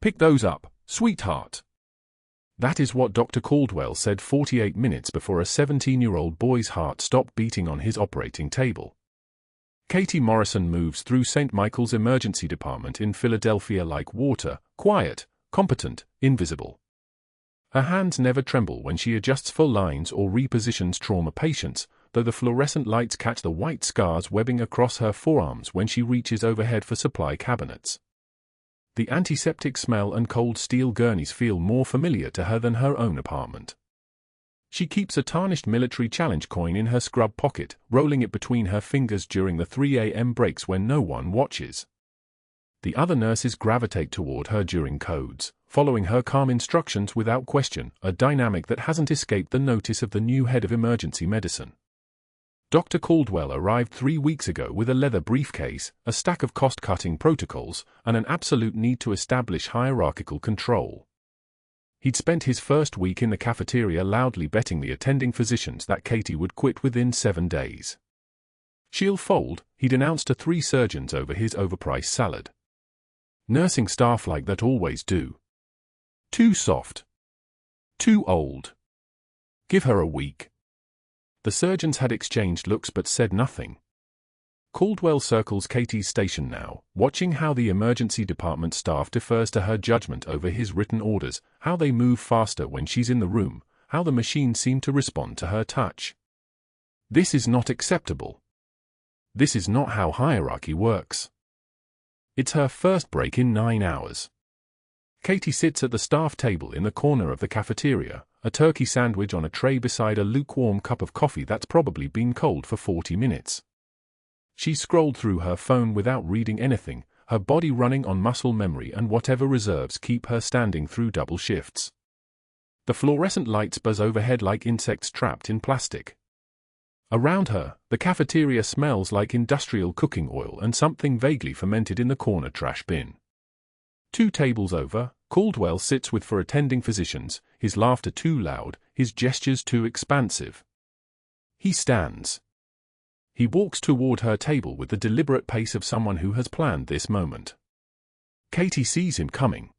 "Pick those up, sweetheart." That is what Dr. Caldwell said 48 minutes before a 17-year-old boy's heart stopped beating on his operating table. Katie Morrison moves through St. Michael's Emergency Department in Philadelphia like water, quiet, competent, invisible. Her hands never tremble when she adjusts full lines or repositions trauma patients, though the fluorescent lights catch the white scars webbing across her forearms when she reaches overhead for supply cabinets. The antiseptic smell and cold steel gurneys feel more familiar to her than her own apartment. She keeps a tarnished military challenge coin in her scrub pocket, rolling it between her fingers during the 3 a.m. breaks when no one watches. The other nurses gravitate toward her during codes, following her calm instructions without question, a dynamic that hasn't escaped the notice of the new head of emergency medicine. Dr. Caldwell arrived 3 weeks ago with a leather briefcase, a stack of cost-cutting protocols, and an absolute need to establish hierarchical control. He'd spent his first week in the cafeteria loudly betting the attending physicians that Katie would quit within 7 days. "She'll fold," he'd announced to 3 surgeons over his overpriced salad. "Nursing staff like that always do. Too soft. Too old. Give her a week." The surgeons had exchanged looks but said nothing. Caldwell circles Katie's station now, watching how the emergency department staff defers to her judgment over his written orders, how they move faster when she's in the room, how the machines seem to respond to her touch. This is not acceptable. This is not how hierarchy works. It's her first break in 9 hours. Katie sits at the staff table in the corner of the cafeteria, a turkey sandwich on a tray beside a lukewarm cup of coffee that's probably been cold for 40 minutes. She scrolled through her phone without reading anything, her body running on muscle memory and whatever reserves keep her standing through double shifts. The fluorescent lights buzz overhead like insects trapped in plastic. Around her, the cafeteria smells like industrial cooking oil and something vaguely fermented in the corner trash bin. 2 tables over, Caldwell sits with 4 attending physicians, his laughter too loud, his gestures too expansive. He stands. He walks toward her table with the deliberate pace of someone who has planned this moment. Katie sees him coming.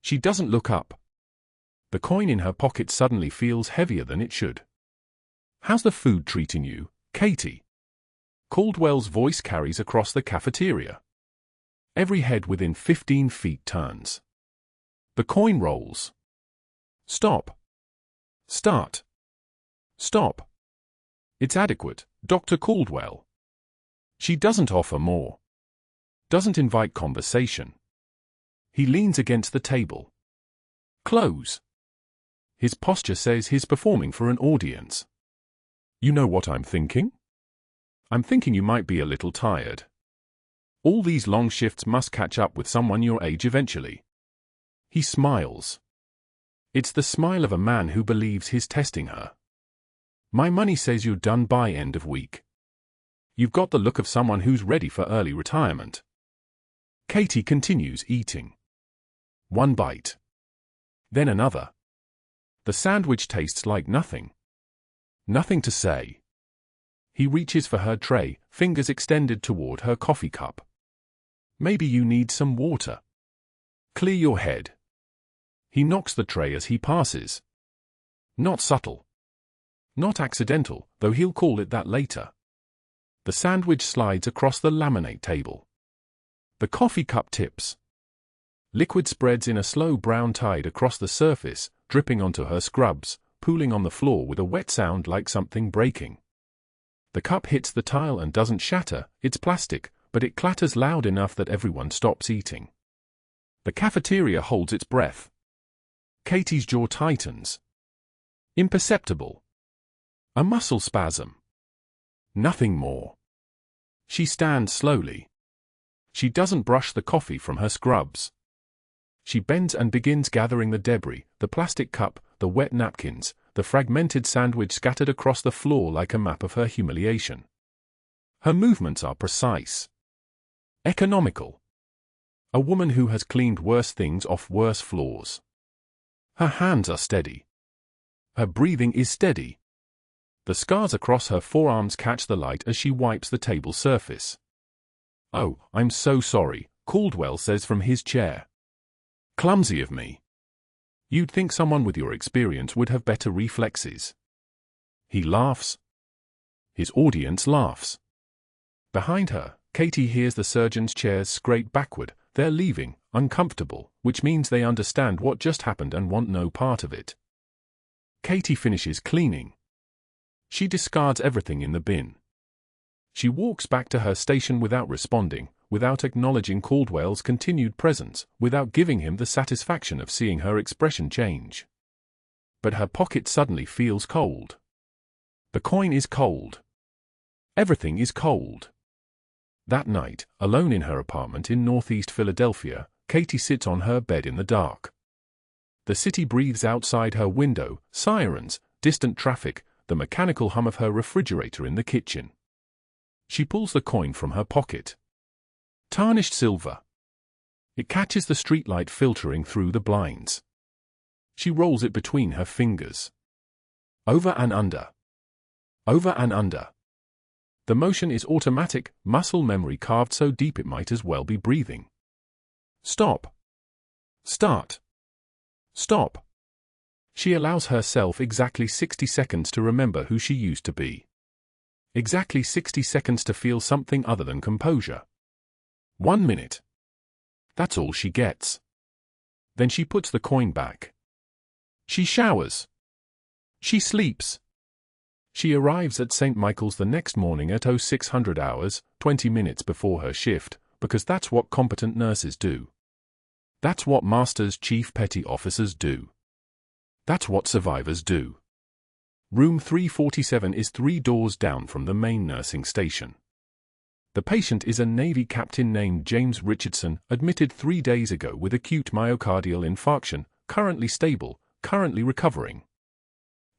She doesn't look up. The coin in her pocket suddenly feels heavier than it should. "How's the food treating you, Katie?" Caldwell's voice carries across the cafeteria. Every head within 15 feet turns. The coin rolls. "Stop. Start. Stop. It's adequate, Dr. Caldwell." She doesn't offer more. Doesn't invite conversation. He leans against the table. "Close." His posture says he's performing for an audience. "You know what I'm thinking? I'm thinking you might be a little tired. All these long shifts must catch up with someone your age eventually." He smiles. It's the smile of a man who believes he's testing her. "My money says you're done by end of week. You've got the look of someone who's ready for early retirement." Katie continues eating. 1 bite. Then another. The sandwich tastes like nothing. Nothing to say. He reaches for her tray, fingers extended toward her coffee cup. "Maybe you need some water. Clear your head." He knocks the tray as he passes. Not subtle. Not accidental, though he'll call it that later. The sandwich slides across the laminate table. The coffee cup tips. Liquid spreads in a slow brown tide across the surface, dripping onto her scrubs, pooling on the floor with a wet sound like something breaking. The cup hits the tile and doesn't shatter, it's plastic, but it clatters loud enough that everyone stops eating. The cafeteria holds its breath. Katie's jaw tightens. Imperceptible. A muscle spasm. Nothing more. She stands slowly. She doesn't brush the coffee from her scrubs. She bends and begins gathering the debris, the plastic cup, the wet napkins, the fragmented sandwich scattered across the floor like a map of her humiliation. Her movements are precise. Economical. A woman who has cleaned worse things off worse floors. Her hands are steady. Her breathing is steady. The scars across her forearms catch the light as she wipes the table surface. "Oh, I'm so sorry," Caldwell says from his chair. Clumsy of me. You'd think someone with your experience would have better reflexes. He laughs. His audience laughs. Behind her, Katie hears the surgeon's chairs scrape backward. They're leaving, uncomfortable, which means they understand what just happened and want no part of it. Katie finishes cleaning. She discards everything in the bin. She walks back to her station without responding, without acknowledging Caldwell's continued presence, without giving him the satisfaction of seeing her expression change. But her pocket suddenly feels cold. The coin is cold. Everything is cold. That night, alone in her apartment in northeast Philadelphia, Katie sits on her bed in the dark. The city breathes outside her window, sirens, distant traffic, the mechanical hum of her refrigerator in the kitchen. She pulls the coin from her pocket. Tarnished silver. It catches the streetlight filtering through the blinds. She rolls it between her fingers. Over and under. Over and under. The motion is automatic, muscle memory carved so deep it might as well be breathing. Stop. Start. Stop. She allows herself exactly 60 seconds to remember who she used to be. Exactly 60 seconds to feel something other than composure. 1 minute. That's all she gets. Then she puts the coin back. She showers. She sleeps. She arrives at St. Michael's the next morning at 0600 hours, 20 minutes before her shift, because that's what competent nurses do. That's what Master's Chief Petty Officers do. That's what survivors do. Room 347 is 3 doors down from the main nursing station. The patient is a Navy captain named James Richardson, admitted 3 days ago with acute myocardial infarction, currently stable, currently recovering.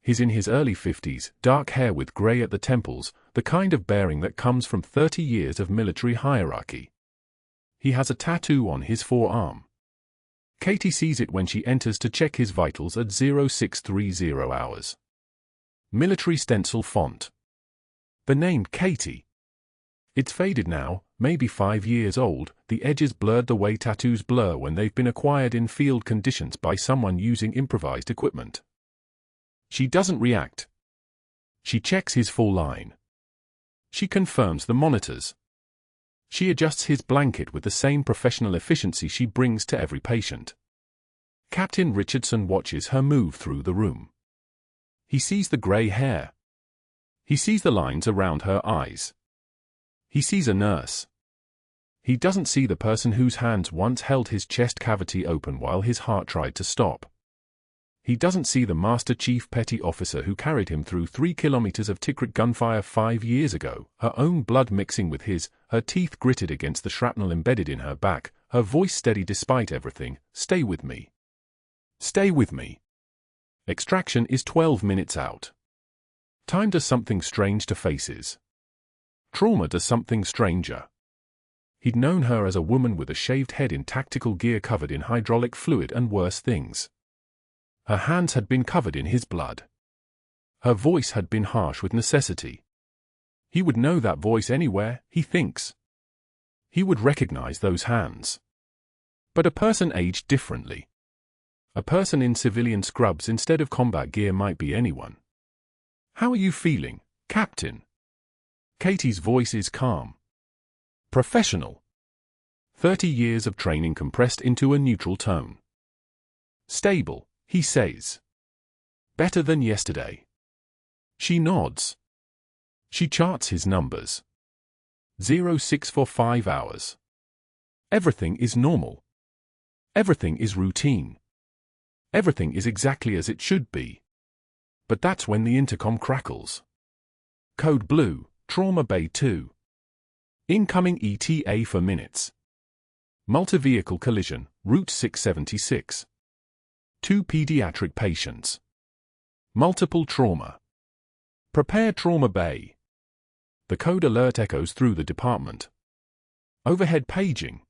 He's in his early 50s, dark hair with grey at the temples, the kind of bearing that comes from 30 years of military hierarchy. He has a tattoo on his forearm. Katie sees it when she enters to check his vitals at 0630 hours. Military stencil font. The name Katie. It's faded now, maybe 5 years old, the edges blurred the way tattoos blur when they've been acquired in field conditions by someone using improvised equipment. She doesn't react. She checks his full line. She confirms the monitors. She adjusts his blanket with the same professional efficiency she brings to every patient. Captain Richardson watches her move through the room. He sees the grey hair. He sees the lines around her eyes. He sees a nurse. He doesn't see the person whose hands once held his chest cavity open while his heart tried to stop. He doesn't see the Master Chief Petty Officer who carried him through 3 kilometers of Tikrit gunfire 5 years ago, her own blood mixing with his, her teeth gritted against the shrapnel embedded in her back, her voice steady despite everything. Stay with me. Stay with me. Extraction is 12 minutes out. Time does something strange to faces. Trauma does something stranger. He'd known her as a woman with a shaved head in tactical gear covered in hydraulic fluid and worse things. Her hands had been covered in his blood. Her voice had been harsh with necessity. He would know that voice anywhere, he thinks. He would recognize those hands. But a person aged differently. A person in civilian scrubs instead of combat gear might be anyone. How are you feeling, Captain? Katie's voice is calm. Professional. 30 years of training compressed into a neutral tone. Stable, he says. Better than yesterday. She nods. She charts his numbers. 0645 hours. Everything is normal. Everything is routine. Everything is exactly as it should be. But that's when the intercom crackles. Code Blue, Trauma Bay 2. Incoming ETA for minutes. Multi-vehicle collision, Route 676. 2 pediatric patients. Multiple trauma. Prepare Trauma Bay. The code alert echoes through the department. Overhead paging.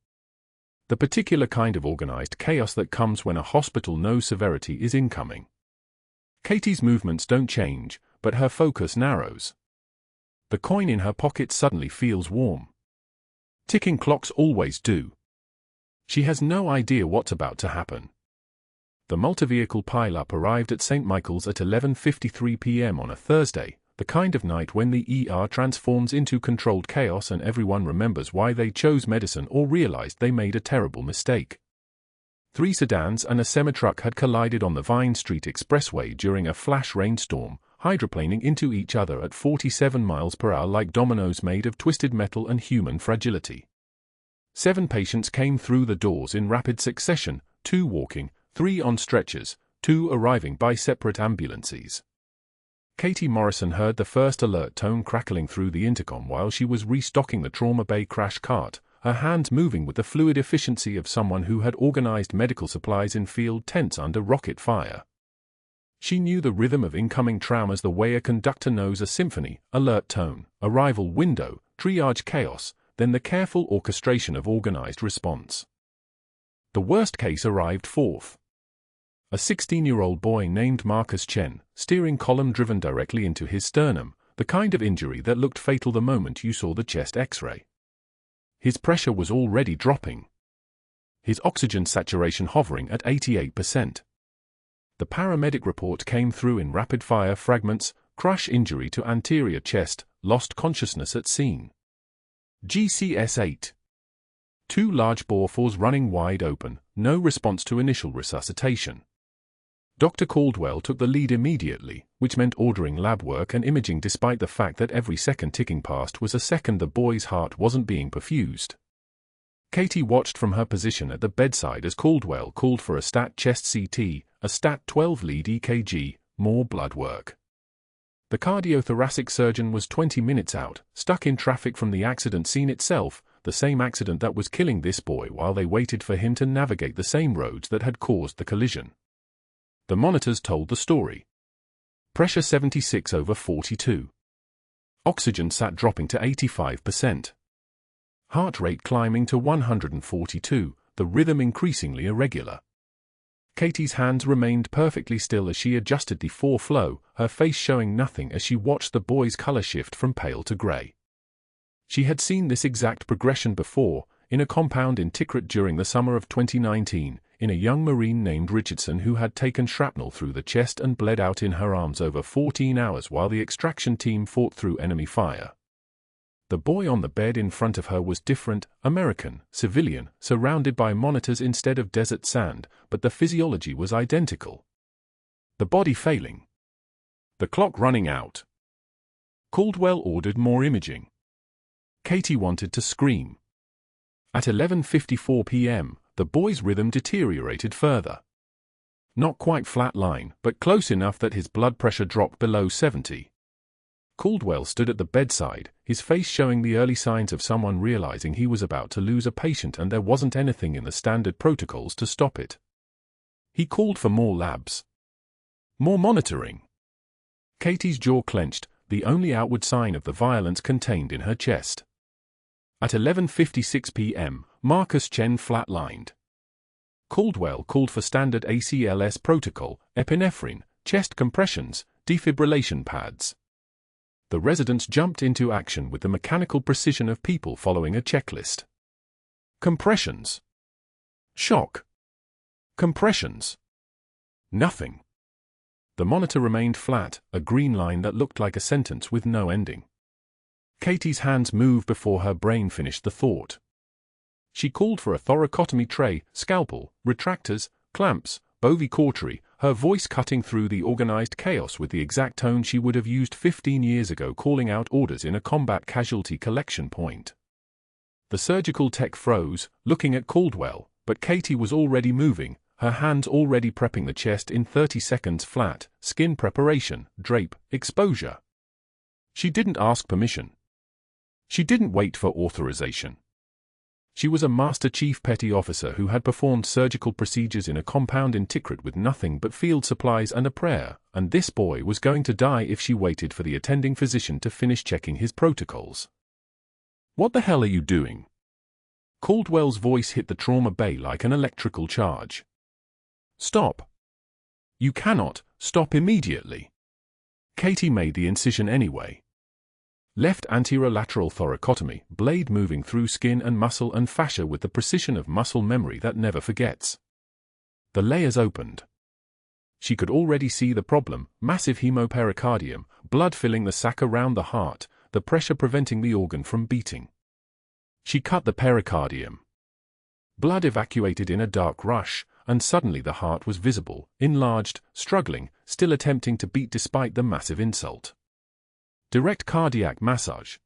The particular kind of organized chaos that comes when a hospital knows severity is incoming. Katie's movements don't change, but her focus narrows. The coin in her pocket suddenly feels warm. Ticking clocks always do. She has no idea what's about to happen. The multi-vehicle pile-up arrived at St. Michael's at 11:53 p.m. on a Thursday, the kind of night when the ER transforms into controlled chaos and everyone remembers why they chose medicine or realized they made a terrible mistake. 3 sedans and a semi-truck had collided on the Vine Street Expressway during a flash rainstorm, hydroplaning into each other at 47 miles per hour like dominoes made of twisted metal and human fragility. 7 patients came through the doors in rapid succession, 2 walking, 3 on stretchers, 2 arriving by separate ambulances. Katie Morrison heard the first alert tone crackling through the intercom while she was restocking the trauma bay crash cart, her hands moving with the fluid efficiency of someone who had organized medical supplies in field tents under rocket fire. She knew the rhythm of incoming traumas the way a conductor knows a symphony: alert tone, arrival window, triage chaos, then the careful orchestration of organized response. The worst case arrived fourth. A 16-year-old boy named Marcus Chen, steering column driven directly into his sternum, the kind of injury that looked fatal the moment you saw the chest X-ray. His pressure was already dropping. His oxygen saturation hovering at 88%. The paramedic report came through in rapid-fire fragments: crush injury to anterior chest, lost consciousness at scene. GCS-8. 2 large bore-fores running wide open, no response to initial resuscitation. Dr. Caldwell took the lead immediately, which meant ordering lab work and imaging despite the fact that every second ticking past was a second the boy's heart wasn't being perfused. Katie watched from her position at the bedside as Caldwell called for a stat chest CT, a stat 12 lead EKG, more blood work. The cardiothoracic surgeon was 20 minutes out, stuck in traffic from the accident scene itself, the same accident that was killing this boy while they waited for him to navigate the same roads that had caused the collision. The monitors told the story. Pressure 76/42. Oxygen sat dropping to 85%. Heart rate climbing to 142, the rhythm increasingly irregular. Katie's hands remained perfectly still as she adjusted the flow, her face showing nothing as she watched the boy's color shift from pale to gray. She had seen this exact progression before, in a compound in Tikrit during the summer of 2019, in a young Marine named Richardson who had taken shrapnel through the chest and bled out in her arms over 14 hours while the extraction team fought through enemy fire. The boy on the bed in front of her was different, American, civilian, surrounded by monitors instead of desert sand, but the physiology was identical. The body failing. The clock running out. Caldwell ordered more imaging. Katie wanted to scream. At 11:54 p.m., the boy's rhythm deteriorated further. Not quite flat line, but close enough that his blood pressure dropped below 70. Caldwell stood at the bedside, his face showing the early signs of someone realizing he was about to lose a patient and there wasn't anything in the standard protocols to stop it. He called for more labs. More monitoring. Katie's jaw clenched, the only outward sign of the violence contained in her chest. At 11:56 p.m., Marcus Chen flatlined. Caldwell called for standard ACLS protocol, epinephrine, chest compressions, defibrillation pads. The residents jumped into action with the mechanical precision of people following a checklist. Compressions. Shock. Compressions. Nothing. The monitor remained flat, a green line that looked like a sentence with no ending. Katie's hands moved before her brain finished the thought. She called for a thoracotomy tray, scalpel, retractors, clamps, bovie-cautery, her voice cutting through the organized chaos with the exact tone she would have used 15 years ago calling out orders in a combat casualty collection point. The surgical tech froze, looking at Caldwell, but Katie was already moving, her hands already prepping the chest in 30 seconds flat, skin preparation, drape, exposure. She didn't ask permission. She didn't wait for authorization. She was a Master Chief Petty Officer who had performed surgical procedures in a compound in Tikrit with nothing but field supplies and a prayer, and this boy was going to die if she waited for the attending physician to finish checking his protocols. "What the hell are you doing?" Caldwell's voice hit the trauma bay like an electrical charge. "Stop. You cannot, stop immediately." Katie made the incision anyway. Left anterolateral thoracotomy, blade moving through skin and muscle and fascia with the precision of muscle memory that never forgets. The layers opened. She could already see the problem: massive hemopericardium, blood filling the sac around the heart, the pressure preventing the organ from beating. She cut the pericardium. Blood evacuated in a dark rush, and suddenly the heart was visible, enlarged, struggling, still attempting to beat despite the massive insult. Direct cardiac massage.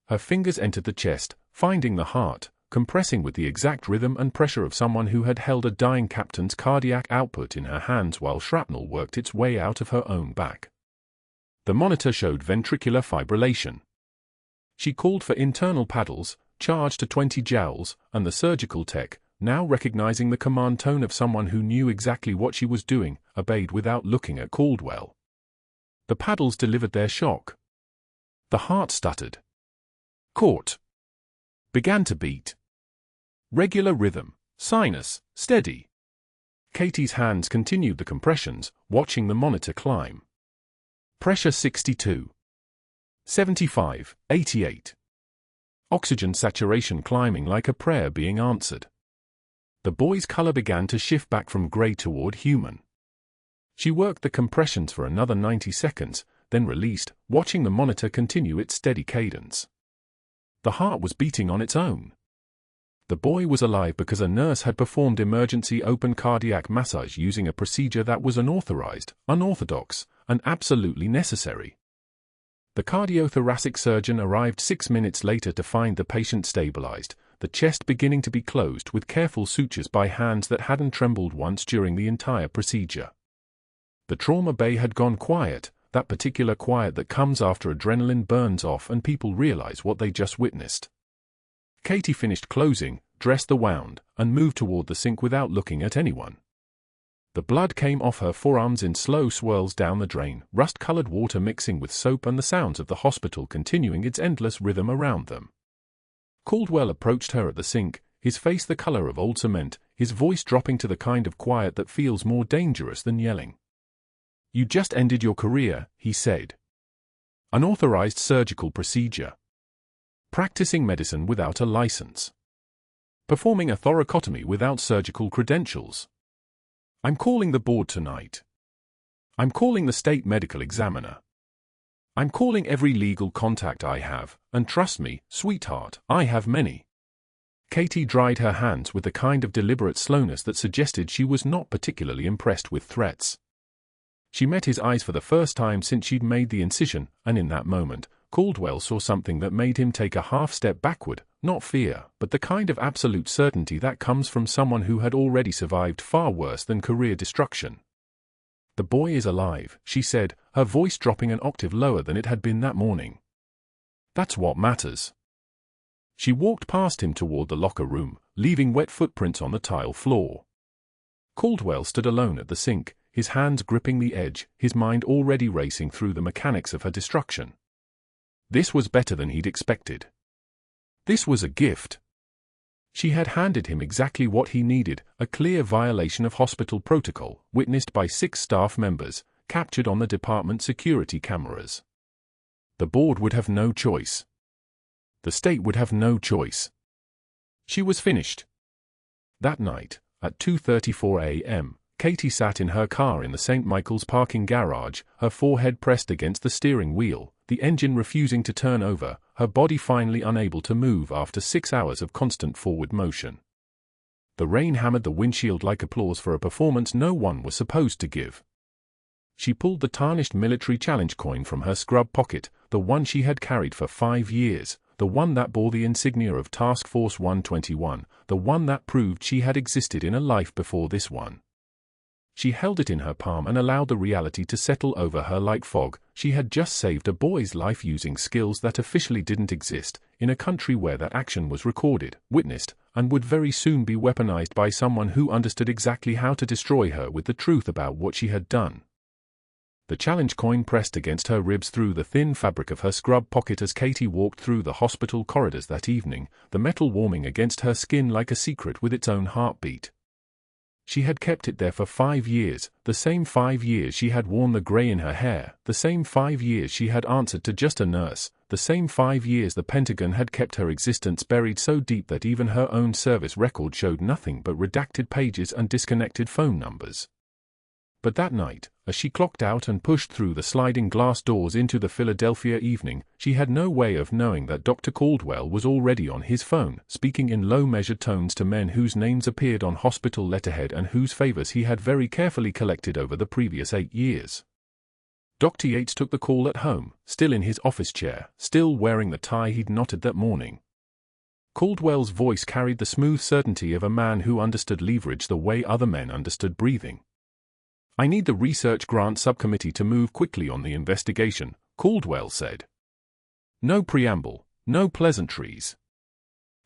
Her fingers entered the chest, finding the heart, compressing with the exact rhythm and pressure of someone who had held a dying captain's cardiac output in her hands while shrapnel worked its way out of her own back. The monitor showed ventricular fibrillation. She called for internal paddles, charged to 20 joules, and the surgical tech, now recognizing the command tone of someone who knew exactly what she was doing, obeyed without looking at Caldwell. The paddles delivered their shock. The heart stuttered. Caught. Began to beat. Regular rhythm, sinus, steady. Katie's hands continued the compressions, watching the monitor climb. Pressure 62. 75, 88. Oxygen saturation climbing like a prayer being answered. The boy's color began to shift back from gray toward human. She worked the compressions for another 90 seconds, then released, watching the monitor continue its steady cadence. The heart was beating on its own. The boy was alive because a nurse had performed emergency open cardiac massage using a procedure that was unauthorized, unorthodox, and absolutely necessary. The cardiothoracic surgeon arrived 6 minutes later to find the patient stabilized, the chest beginning to be closed with careful sutures by hands that hadn't trembled once during the entire procedure. The trauma bay had gone quiet, that particular quiet that comes after adrenaline burns off and people realize what they just witnessed. Katie finished closing, dressed the wound, and moved toward the sink without looking at anyone. The blood came off her forearms in slow swirls down the drain, rust-colored water mixing with soap and the sounds of the hospital continuing its endless rhythm around them. Caldwell approached her at the sink, his face the color of old cement, his voice dropping to the kind of quiet that feels more dangerous than yelling. "You just ended your career," he said. "Unauthorized surgical procedure. Practicing medicine without a license. Performing a thoracotomy without surgical credentials. I'm calling the board tonight. I'm calling the state medical examiner. I'm calling every legal contact I have, and trust me, sweetheart, I have many." Katie dried her hands with the kind of deliberate slowness that suggested she was not particularly impressed with threats. She met his eyes for the first time since she'd made the incision, and in that moment, Caldwell saw something that made him take a half-step backward, not fear, but the kind of absolute certainty that comes from someone who had already survived far worse than career destruction. "The boy is alive," she said, her voice dropping an octave lower than it had been that morning. "That's what matters." She walked past him toward the locker room, leaving wet footprints on the tile floor. Caldwell stood alone at the sink, his hands gripping the edge, his mind already racing through the mechanics of her destruction. This was better than he'd expected. This was a gift. She had handed him exactly what he needed, a clear violation of hospital protocol, witnessed by 6 staff members, captured on the department security cameras. The board would have no choice. The state would have no choice. She was finished. That night, at 2:34 a.m., Katie sat in her car in the St. Michael's parking garage, her forehead pressed against the steering wheel, the engine refusing to turn over, her body finally unable to move after 6 hours of constant forward motion. The rain hammered the windshield like applause for a performance no one was supposed to give. She pulled the tarnished military challenge coin from her scrub pocket, the one she had carried for 5 years, the one that bore the insignia of Task Force 121, the one that proved she had existed in a life before this one. She held it in her palm and allowed the reality to settle over her like fog. She had just saved a boy's life using skills that officially didn't exist, in a country where that action was recorded, witnessed, and would very soon be weaponized by someone who understood exactly how to destroy her with the truth about what she had done. The challenge coin pressed against her ribs through the thin fabric of her scrub pocket as Katie walked through the hospital corridors that evening, the metal warming against her skin like a secret with its own heartbeat. She had kept it there for 5 years, the same 5 years she had worn the gray in her hair, the same 5 years she had answered to just a nurse, the same 5 years the Pentagon had kept her existence buried so deep that even her own service record showed nothing but redacted pages and disconnected phone numbers. But that night, as she clocked out and pushed through the sliding glass doors into the Philadelphia evening, she had no way of knowing that Dr. Caldwell was already on his phone, speaking in low measured tones to men whose names appeared on hospital letterhead and whose favors he had very carefully collected over the previous 8 years. Dr. Yates took the call at home, still in his office chair, still wearing the tie he'd knotted that morning. Caldwell's voice carried the smooth certainty of a man who understood leverage the way other men understood breathing. "I need the Research Grant Subcommittee to move quickly on the investigation," Caldwell said. "No preamble, no pleasantries.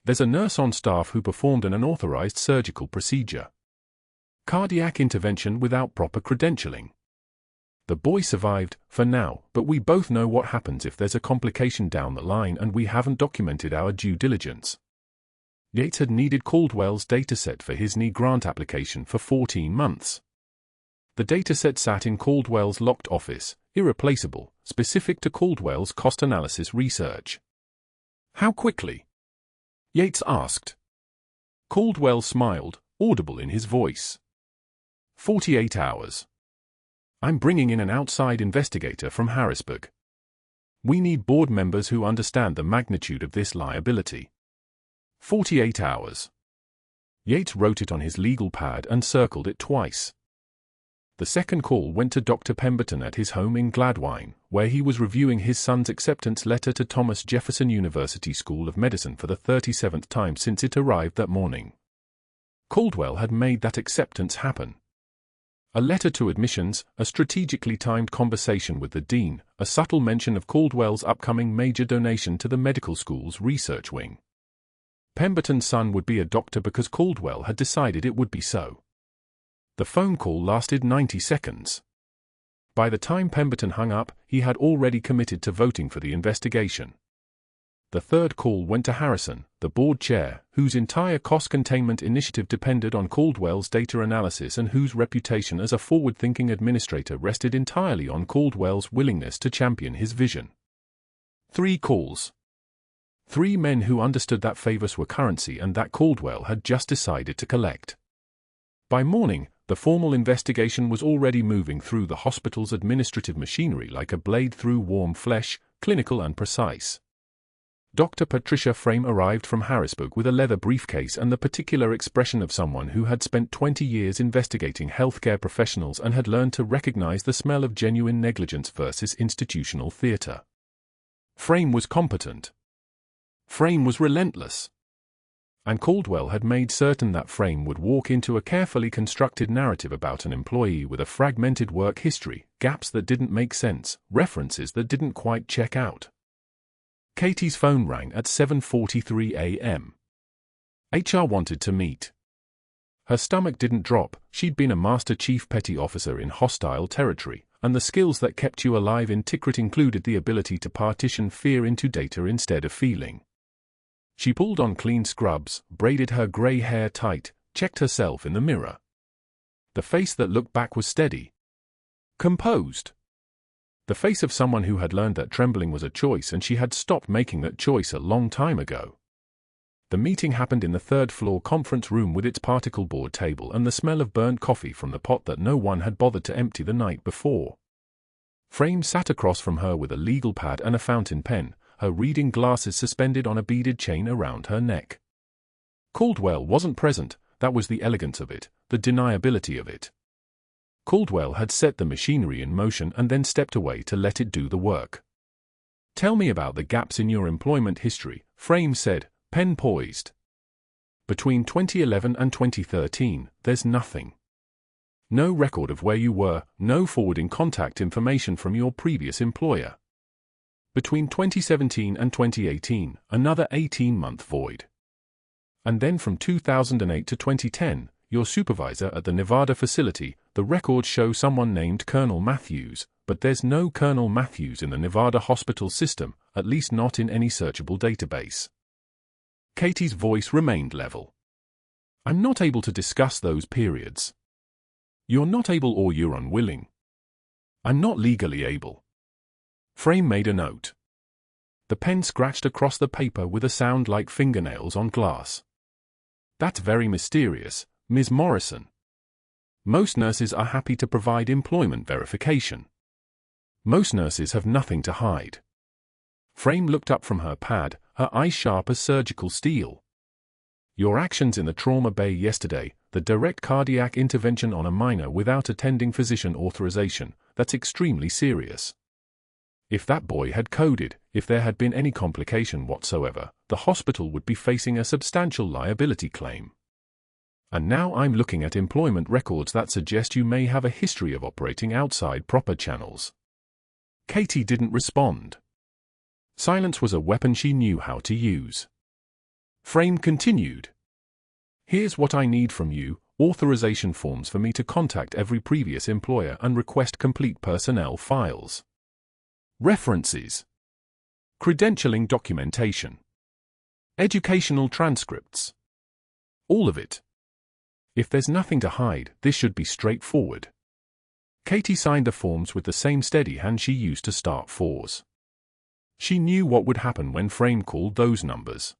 There's a nurse on staff who performed an unauthorized surgical procedure. Cardiac intervention without proper credentialing. The boy survived, for now, but we both know what happens if there's a complication down the line and we haven't documented our due diligence." Yates had needed Caldwell's dataset for his knee grant application for 14 months. The dataset sat in Caldwell's locked office, irreplaceable, specific to Caldwell's cost analysis research. "How quickly?" Yates asked. Caldwell smiled, audible in his voice. 48 hours. I'm bringing in an outside investigator from Harrisburg. We need board members who understand the magnitude of this liability. 48 hours. Yates wrote it on his legal pad and circled it twice. The second call went to Dr. Pemberton at his home in Gladwine, where he was reviewing his son's acceptance letter to Thomas Jefferson University School of Medicine for the 37th time since it arrived that morning. Caldwell had made that acceptance happen. A letter to admissions, a strategically timed conversation with the dean, a subtle mention of Caldwell's upcoming major donation to the medical school's research wing. Pemberton's son would be a doctor because Caldwell had decided it would be so. The phone call lasted 90 seconds. By the time Pemberton hung up, he had already committed to voting for the investigation. The third call went to Harrison, the board chair, whose entire cost containment initiative depended on Caldwell's data analysis and whose reputation as a forward-thinking administrator rested entirely on Caldwell's willingness to champion his vision. 3 calls. 3 men who understood that favors were currency and that Caldwell had just decided to collect. By morning, the formal investigation was already moving through the hospital's administrative machinery like a blade through warm flesh, clinical and precise. Dr. Patricia Frame arrived from Harrisburg with a leather briefcase and the particular expression of someone who had spent 20 years investigating healthcare professionals and had learned to recognize the smell of genuine negligence versus institutional theater. Frame was competent. Frame was relentless. And Caldwell had made certain that Frame would walk into a carefully constructed narrative about an employee with a fragmented work history, gaps that didn't make sense, references that didn't quite check out. Katie's phone rang at 7:43 a.m. HR wanted to meet. Her stomach didn't drop. She'd been a Master Chief Petty Officer in hostile territory, and the skills that kept you alive in Tikrit included the ability to partition fear into data instead of feeling. She pulled on clean scrubs, braided her grey hair tight, checked herself in the mirror. The face that looked back was steady. Composed. The face of someone who had learned that trembling was a choice and she had stopped making that choice a long time ago. The meeting happened in the third-floor conference room with its particle board table and the smell of burnt coffee from the pot that no one had bothered to empty the night before. Frame sat across from her with a legal pad and a fountain pen, her reading glasses suspended on a beaded chain around her neck. Caldwell wasn't present. That was the elegance of it, the deniability of it. Caldwell had set the machinery in motion and then stepped away to let it do the work. "Tell me about the gaps in your employment history," Frame said, pen poised. "Between 2011 and 2013, there's nothing. No record of where you were, no forwarding contact information from your previous employer. Between 2017 and 2018, another 18-month void. And then from 2008 to 2010, your supervisor at the Nevada facility, the records show someone named Colonel Matthews, but there's no Colonel Matthews in the Nevada hospital system, at least not in any searchable database." Katie's voice remained level. "I'm not able to discuss those periods." "You're not able or you're unwilling." "I'm not legally able." Frame made a note. The pen scratched across the paper with a sound like fingernails on glass. "That's very mysterious, Ms. Morrison. Most nurses are happy to provide employment verification. Most nurses have nothing to hide." Frame looked up from her pad, her eyes sharp as surgical steel. "Your actions in the trauma bay yesterday, the direct cardiac intervention on a minor without attending physician authorization, that's extremely serious. If that boy had coded, if there had been any complication whatsoever, the hospital would be facing a substantial liability claim. And now I'm looking at employment records that suggest you may have a history of operating outside proper channels." Katie didn't respond. Silence was a weapon she knew how to use. Frame continued. "Here's what I need from you: authorization forms for me to contact every previous employer and request complete personnel files. References. Credentialing documentation. Educational transcripts. All of it. If there's nothing to hide, this should be straightforward." Katie signed the forms with the same steady hand she used to start fours. She knew what would happen when Frame called those numbers.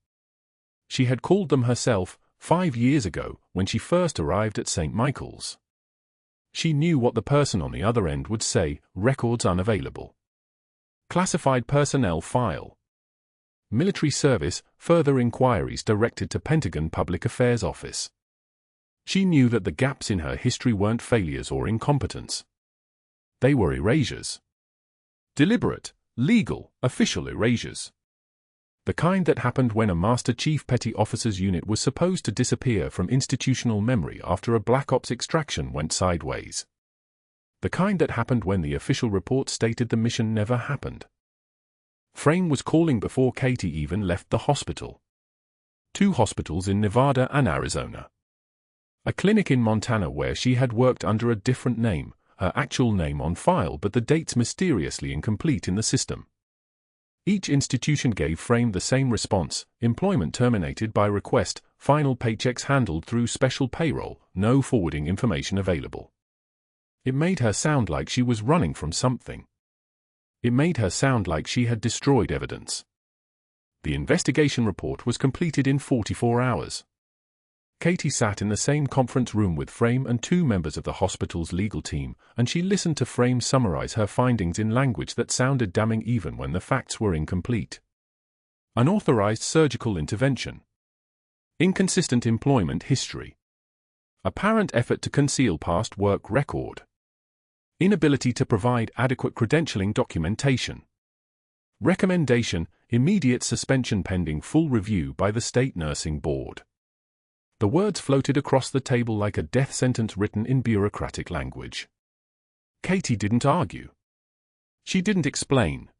She had called them herself 5 years ago when she first arrived at St. Michael's. She knew what the person on the other end would say: records unavailable. Classified personnel file. Military service, further inquiries directed to Pentagon Public Affairs Office. She knew that the gaps in her history weren't failures or incompetence. They were erasures. Deliberate, legal, official erasures. The kind that happened when a Master Chief Petty Officer's unit was supposed to disappear from institutional memory after a Black Ops extraction went sideways. The kind that happened when the official report stated the mission never happened. Frame was calling before Katie even left the hospital. 2 hospitals in Nevada and Arizona. A clinic in Montana where she had worked under a different name, her actual name on file but the dates mysteriously incomplete in the system. Each institution gave Frame the same response: employment terminated by request, final paychecks handled through special payroll, no forwarding information available. It made her sound like she was running from something. It made her sound like she had destroyed evidence. The investigation report was completed in 44 hours. Katie sat in the same conference room with Frame and 2 members of the hospital's legal team, and she listened to Frame summarize her findings in language that sounded damning even when the facts were incomplete. Unauthorized surgical intervention. Inconsistent employment history. Apparent effort to conceal past work record. Inability to provide adequate credentialing documentation. Recommendation: immediate suspension pending full review by the State Nursing Board. The words floated across the table like a death sentence written in bureaucratic language. Katie didn't argue. She didn't explain.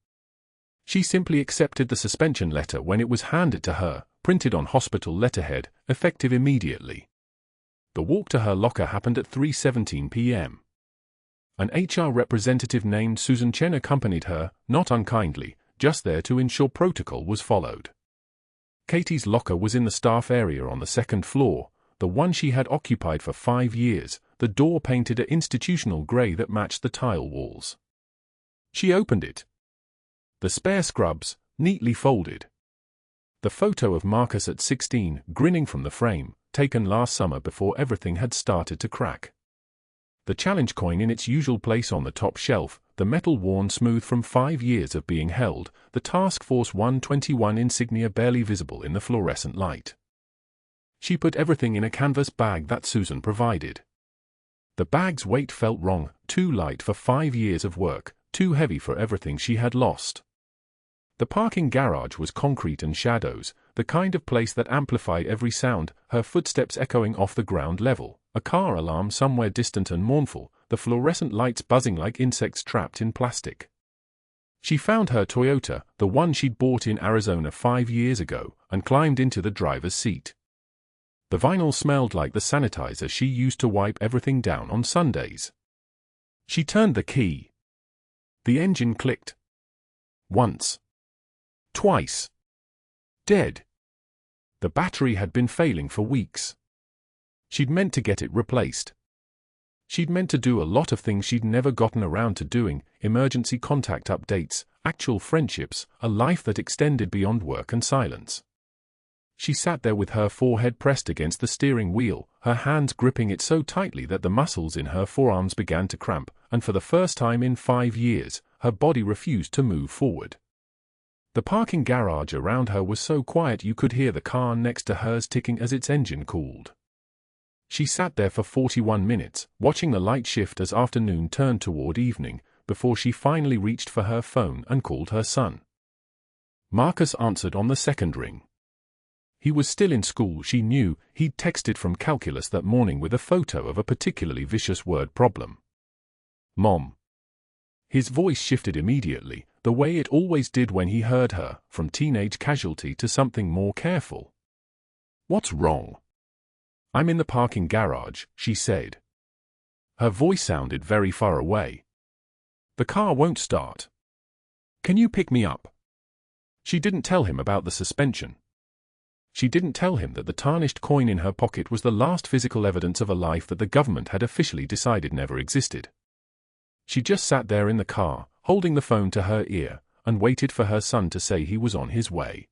She simply accepted the suspension letter when it was handed to her, printed on hospital letterhead, effective immediately. The walk to her locker happened at 3:17 p.m. An HR representative named Susan Chen accompanied her, not unkindly, just there to ensure protocol was followed. Katie's locker was in the staff area on the 2nd floor, the one she had occupied for 5 years, the door painted a institutional gray that matched the tile walls. She opened it. The spare scrubs, neatly folded. The photo of Marcus at 16, grinning from the frame, taken last summer before everything had started to crack. The challenge coin in its usual place on the top shelf, the metal worn smooth from 5 years of being held, the Task Force 121 insignia barely visible in the fluorescent light. She put everything in a canvas bag that Susan provided. The bag's weight felt wrong, too light for 5 years of work, too heavy for everything she had lost. The parking garage was concrete and shadows, the kind of place that amplified every sound, her footsteps echoing off the ground level, a car alarm somewhere distant and mournful, the fluorescent lights buzzing like insects trapped in plastic. She found her Toyota, the one she'd bought in Arizona 5 years ago, and climbed into the driver's seat. The vinyl smelled like the sanitizer she used to wipe everything down on Sundays. She turned the key. The engine clicked. Once. Twice. Dead. The battery had been failing for weeks. She'd meant to get it replaced. She'd meant to do a lot of things she'd never gotten around to doing: emergency contact updates, actual friendships, a life that extended beyond work and silence. She sat there with her forehead pressed against the steering wheel, her hands gripping it so tightly that the muscles in her forearms began to cramp, and for the first time in 5 years, her body refused to move forward. The parking garage around her was so quiet you could hear the car next to hers ticking as its engine cooled. She sat there for 41 minutes, watching the light shift as afternoon turned toward evening, before she finally reached for her phone and called her son. Marcus answered on the second ring. He was still in school, she knew. He'd texted from calculus that morning with a photo of a particularly vicious word problem. Mom. His voice shifted immediately, the way it always did when he heard her, from teenage casualty to something more careful. What's wrong? I'm in the parking garage, she said. Her voice sounded very far away. The car won't start. Can you pick me up? She didn't tell him about the suspension. She didn't tell him that the tarnished coin in her pocket was the last physical evidence of a life that the government had officially decided never existed. She just sat there in the car, holding the phone to her ear, and waited for her son to say he was on his way.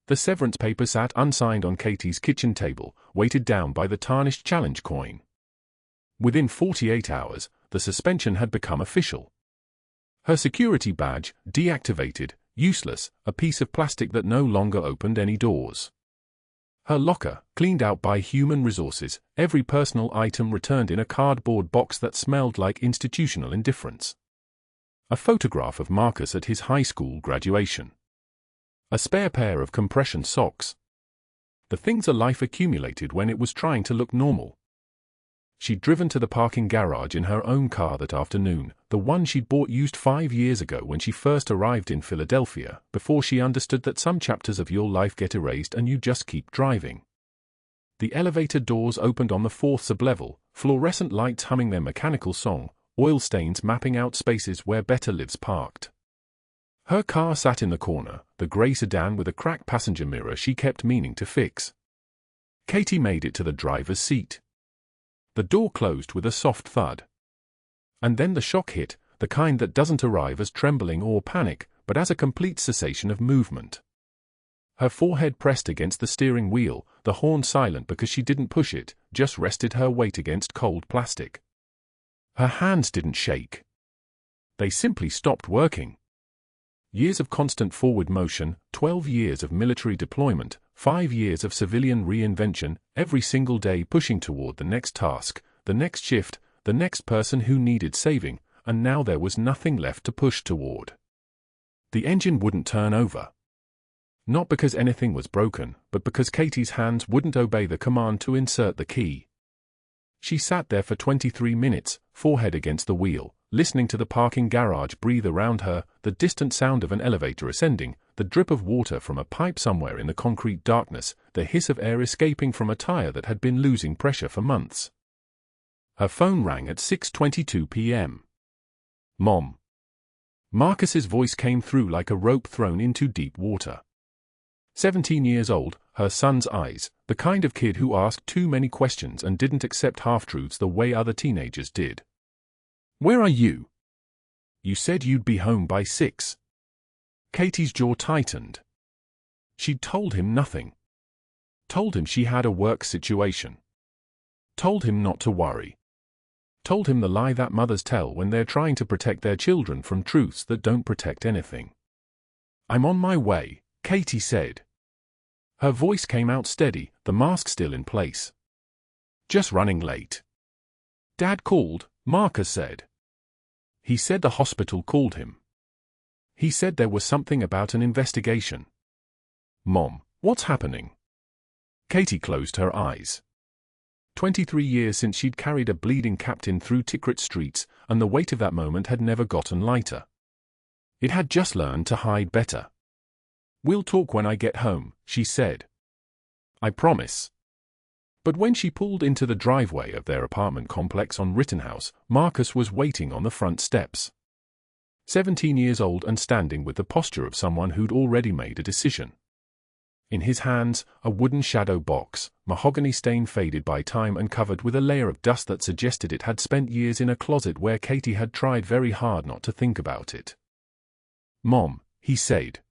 The severance paper sat unsigned on Katie's kitchen table, weighted down by the tarnished challenge coin. Within 48 hours, the suspension had become official. Her security badge, deactivated, useless, a piece of plastic that no longer opened any doors. Her locker, cleaned out by human resources, every personal item returned in a cardboard box that smelled like institutional indifference. A photograph of Marcus at his high school graduation. A spare pair of compression socks. The things a life accumulated when it was trying to look normal. She'd driven to the parking garage in her own car that afternoon, the one she'd bought used 5 years ago when she first arrived in Philadelphia, before she understood that some chapters of your life get erased and you just keep driving. The elevator doors opened on the 4th sublevel, fluorescent lights humming their mechanical song, oil stains mapping out spaces where better lives parked. Her car sat in the corner, the grey sedan with a cracked passenger mirror she kept meaning to fix. Katie made it to the driver's seat. The door closed with a soft thud. And then the shock hit, the kind that doesn't arrive as trembling or panic, but as a complete cessation of movement. Her forehead pressed against the steering wheel, the horn silent because she didn't push it, just rested her weight against cold plastic. Her hands didn't shake. They simply stopped working. Years of constant forward motion, 12 years of military deployment, 5 years of civilian reinvention, every single day pushing toward the next task, the next shift, the next person who needed saving, and now there was nothing left to push toward. The engine wouldn't turn over. Not because anything was broken, but because Katie's hands wouldn't obey the command to insert the key. She sat there for 23 minutes, forehead against the wheel, listening to the parking garage breathe around her, the distant sound of an elevator ascending, the drip of water from a pipe somewhere in the concrete darkness, the hiss of air escaping from a tire that had been losing pressure for months. Her phone rang at 6:22 p.m. Mom. Marcus's voice came through like a rope thrown into deep water. 17 years old, her son's eyes, the kind of kid who asked too many questions and didn't accept half-truths the way other teenagers did. Where are you? You said you'd be home by 6. Katie's jaw tightened. She'd told him nothing. Told him she had a work situation. Told him not to worry. Told him the lie that mothers tell when they're trying to protect their children from truths that don't protect anything. I'm on my way, Katie said. Her voice came out steady, the mask still in place. Just running late. Dad called, Marcus said. He said the hospital called him. He said there was something about an investigation. Mom, what's happening? Katie closed her eyes. 23 years since she'd carried a bleeding captain through Tikrit streets, and the weight of that moment had never gotten lighter. It had just learned to hide better. We'll talk when I get home, she said. I promise. But when she pulled into the driveway of their apartment complex on Rittenhouse, Marcus was waiting on the front steps. 17 years old and standing with the posture of someone who'd already made a decision. In his hands, a wooden shadow box, mahogany stain faded by time and covered with a layer of dust that suggested it had spent years in a closet where Katie had tried very hard not to think about it. "Mom," he said.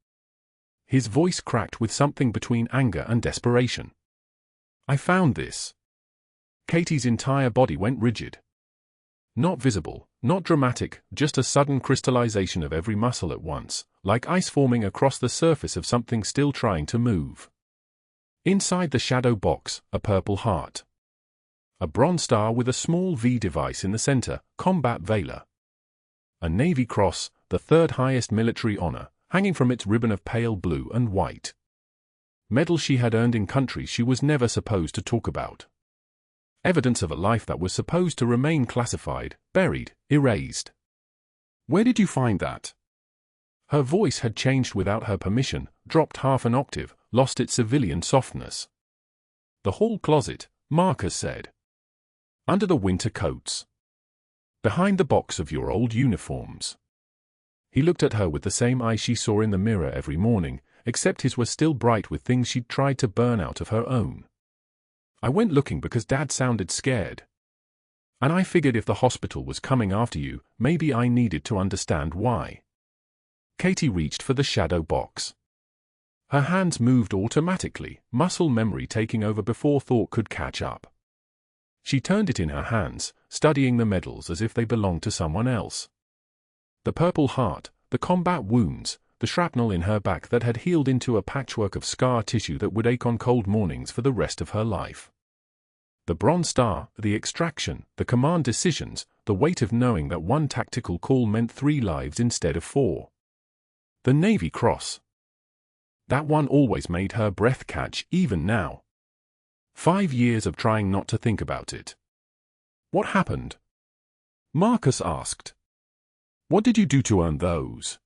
His voice cracked with something between anger and desperation. "I found this." Katie's entire body went rigid. Not visible, not dramatic, just a sudden crystallization of every muscle at once, like ice forming across the surface of something still trying to move. Inside the shadow box, a purple heart. A bronze star with a small V device in the center, combat valor. A Navy Cross, the third highest military honor, hanging from its ribbon of pale blue and white. Medal she had earned in countries she was never supposed to talk about. Evidence of a life that was supposed to remain classified, buried, erased. "Where did you find that?" Her voice had changed without her permission, dropped half an octave, lost its civilian softness. "The hall closet," Marcus said. "Under the winter coats. Behind the box of your old uniforms." He looked at her with the same eyes she saw in the mirror every morning, except his were still bright with things she'd tried to burn out of her own. "I went looking because Dad sounded scared. And I figured if the hospital was coming after you, maybe I needed to understand why." Katie reached for the shadow box. Her hands moved automatically, muscle memory taking over before thought could catch up. She turned it in her hands, studying the medals as if they belonged to someone else. The purple heart, the combat wounds, the shrapnel in her back that had healed into a patchwork of scar tissue that would ache on cold mornings for the rest of her life. The bronze star, the extraction, the command decisions, the weight of knowing that one tactical call meant 3 lives instead of 4. The Navy Cross. That one always made her breath catch, even now. 5 years of trying not to think about it. "What happened?" Marcus asked. "What did you do to earn those?"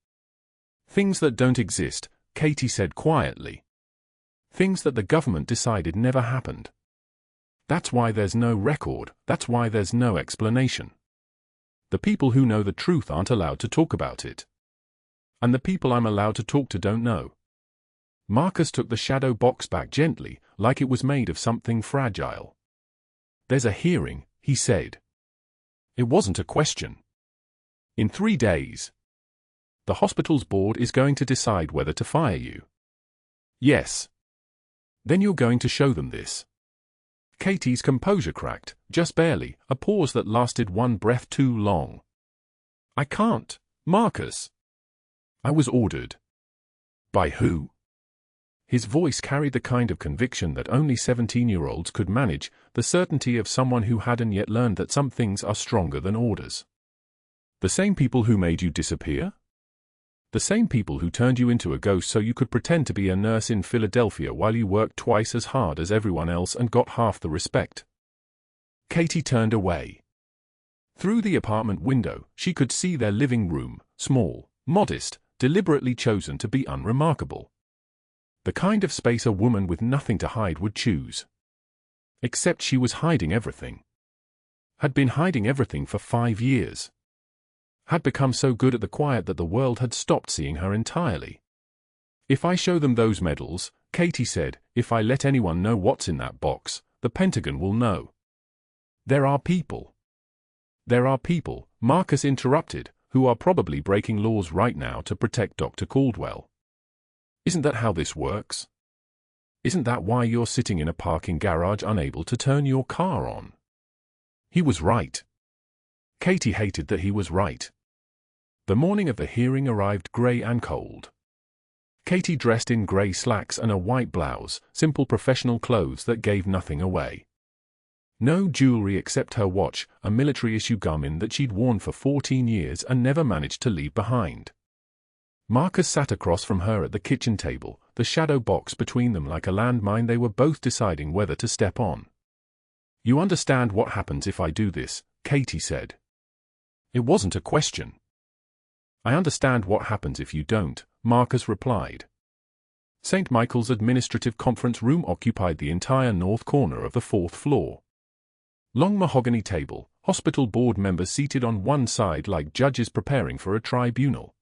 "Things that don't exist," Katie said quietly. "Things that the government decided never happened. That's why there's no record, that's why there's no explanation. The people who know the truth aren't allowed to talk about it. And the people I'm allowed to talk to don't know." Marcus took the shadow box back gently, like it was made of something fragile. "There's a hearing," he said. It wasn't a question. "In 3 days. The hospital's board is going to decide whether to fire you." "Yes." "Then you're going to show them this." Katie's composure cracked, just barely, a pause that lasted one breath too long. "I can't, Marcus." "I was ordered." "By who?" His voice carried the kind of conviction that only 17-year-olds could manage, the certainty of someone who hadn't yet learned that some things are stronger than orders. "The same people who made you disappear? The same people who turned you into a ghost so you could pretend to be a nurse in Philadelphia while you worked twice as hard as everyone else and got half the respect?" Katie turned away. Through the apartment window, she could see their living room, small, modest, deliberately chosen to be unremarkable. The kind of space a woman with nothing to hide would choose. Except she was hiding everything. Had been hiding everything for 5 years. Had become so good at the quiet that the world had stopped seeing her entirely. "If I show them those medals," Katie said, "if I let anyone know what's in that box, the Pentagon will know." "There are people." "There are people," Marcus interrupted, "who are probably breaking laws right now to protect Dr. Caldwell. Isn't that how this works? Isn't that why you're sitting in a parking garage unable to turn your car on?" He was right. Katie hated that he was right. The morning of the hearing arrived gray and cold. Katie dressed in gray slacks and a white blouse, simple professional clothes that gave nothing away. No jewelry except her watch, a military-issue Garmin that she'd worn for 14 years and never managed to leave behind. Marcus sat across from her at the kitchen table, the shadow box between them like a landmine they were both deciding whether to step on. "You understand what happens if I do this," Katie said. It wasn't a question. "I understand what happens if you don't," Marcus replied. St. Michael's Administrative Conference Room occupied the entire north corner of the 4th floor. Long mahogany table, hospital board members seated on one side like judges preparing for a tribunal.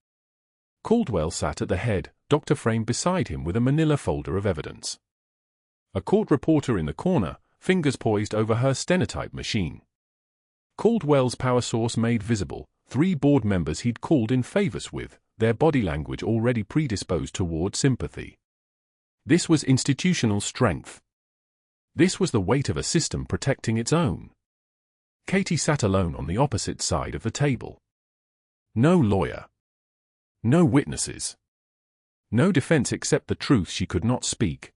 Caldwell sat at the head, Dr. Frame beside him with a manila folder of evidence. A court reporter in the corner, fingers poised over her stenotype machine. Caldwell's power source made visible, 3 board members he'd called in favors with, their body language already predisposed toward sympathy. This was institutional strength. This was the weight of a system protecting its own. Katie sat alone on the opposite side of the table. No lawyer. No witnesses. No defense except the truth she could not speak.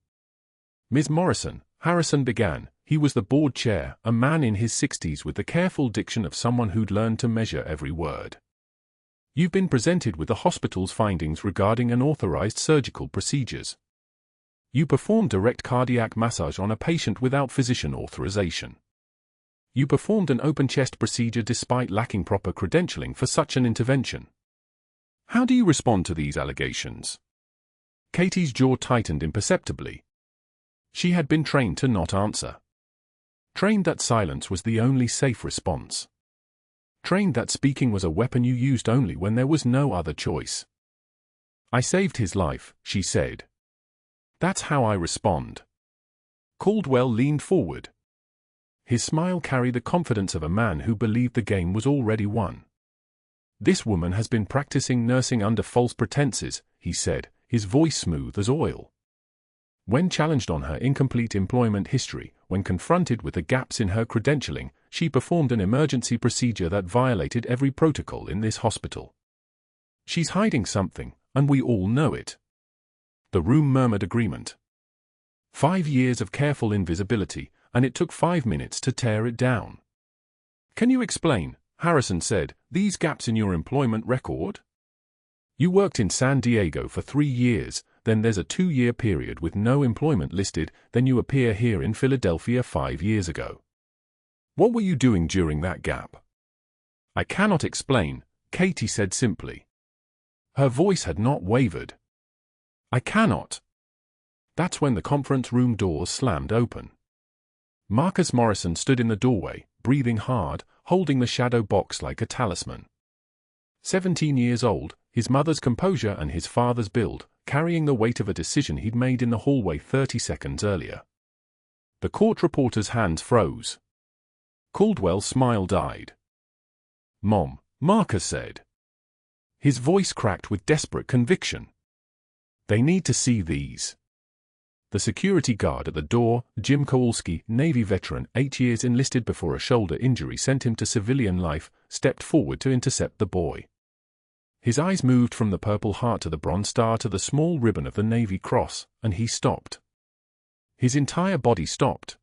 "Ms. Morrison," Harrison began. He was the board chair, a man in his 60s with the careful diction of someone who'd learned to measure every word. "You've been presented with the hospital's findings regarding unauthorized surgical procedures. You performed direct cardiac massage on a patient without physician authorization. You performed an open-chest procedure despite lacking proper credentialing for such an intervention. How do you respond to these allegations?" Katie's jaw tightened imperceptibly. She had been trained to not answer. Trained that silence was the only safe response. Trained that speaking was a weapon you used only when there was no other choice. "I saved his life," she said. "That's how I respond." Caldwell leaned forward. His smile carried the confidence of a man who believed the game was already won. "This woman has been practicing nursing under false pretenses," he said, his voice smooth as oil. When challenged on her incomplete employment history, when confronted with the gaps in her credentialing, she performed an emergency procedure that violated every protocol in this hospital. "She's hiding something, and we all know it." The room murmured agreement. 5 years of careful invisibility, and it took 5 minutes to tear it down. "Can you explain," Harrison said, "these gaps in your employment record? You worked in San Diego for 3 years, then there's a 2-year period with no employment listed, then you appear here in Philadelphia 5 years ago. What were you doing during that gap?" "I cannot explain," Katie said simply. Her voice had not wavered. "I cannot." That's when the conference room doors slammed open. Marcus Morrison stood in the doorway, breathing hard, holding the shadow box like a talisman. 17 years old, his mother's composure and his father's build, carrying the weight of a decision he'd made in the hallway 30 seconds earlier. The court reporter's hands froze. Caldwell's smile died. "Mom," Marcus said. His voice cracked with desperate conviction. "They need to see these." The security guard at the door, Jim Kowalski, Navy veteran, 8 years enlisted before a shoulder injury sent him to civilian life, stepped forward to intercept the boy. His eyes moved from the Purple Heart to the Bronze Star to the small ribbon of the Navy Cross, and he stopped. His entire body stopped.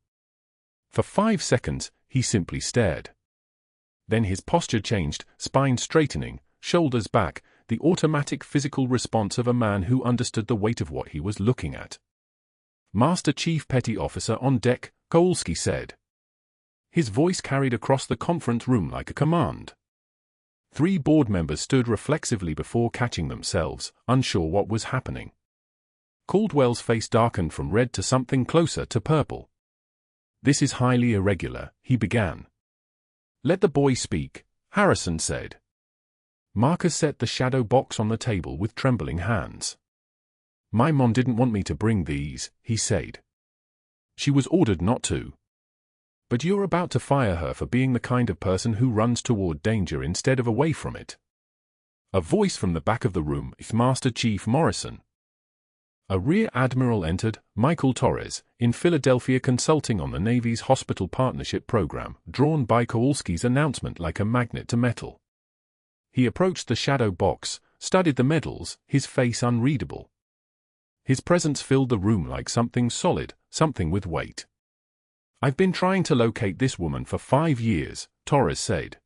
For 5 seconds, he simply stared. Then his posture changed, spine straightening, shoulders back, the automatic physical response of a man who understood the weight of what he was looking at. "Master Chief Petty Officer on deck," Kowalski said. His voice carried across the conference room like a command. 3 board members stood reflexively before catching themselves, unsure what was happening. Caldwell's face darkened from red to something closer to purple. "This is highly irregular," he began. "Let the boy speak," Harrison said. Marcus set the shadow box on the table with trembling hands. "My mom didn't want me to bring these," he said. "She was ordered not to. But you're about to fire her for being the kind of person who runs toward danger instead of away from it." A voice from the back of the room, "Master Chief Morrison." A rear admiral entered, Michael Torres, in Philadelphia consulting on the Navy's Hospital Partnership Program, drawn by Kowalski's announcement like a magnet to metal. He approached the shadow box, studied the medals, his face unreadable. His presence filled the room like something solid, something with weight. "I've been trying to locate this woman for 5 years, Torres said.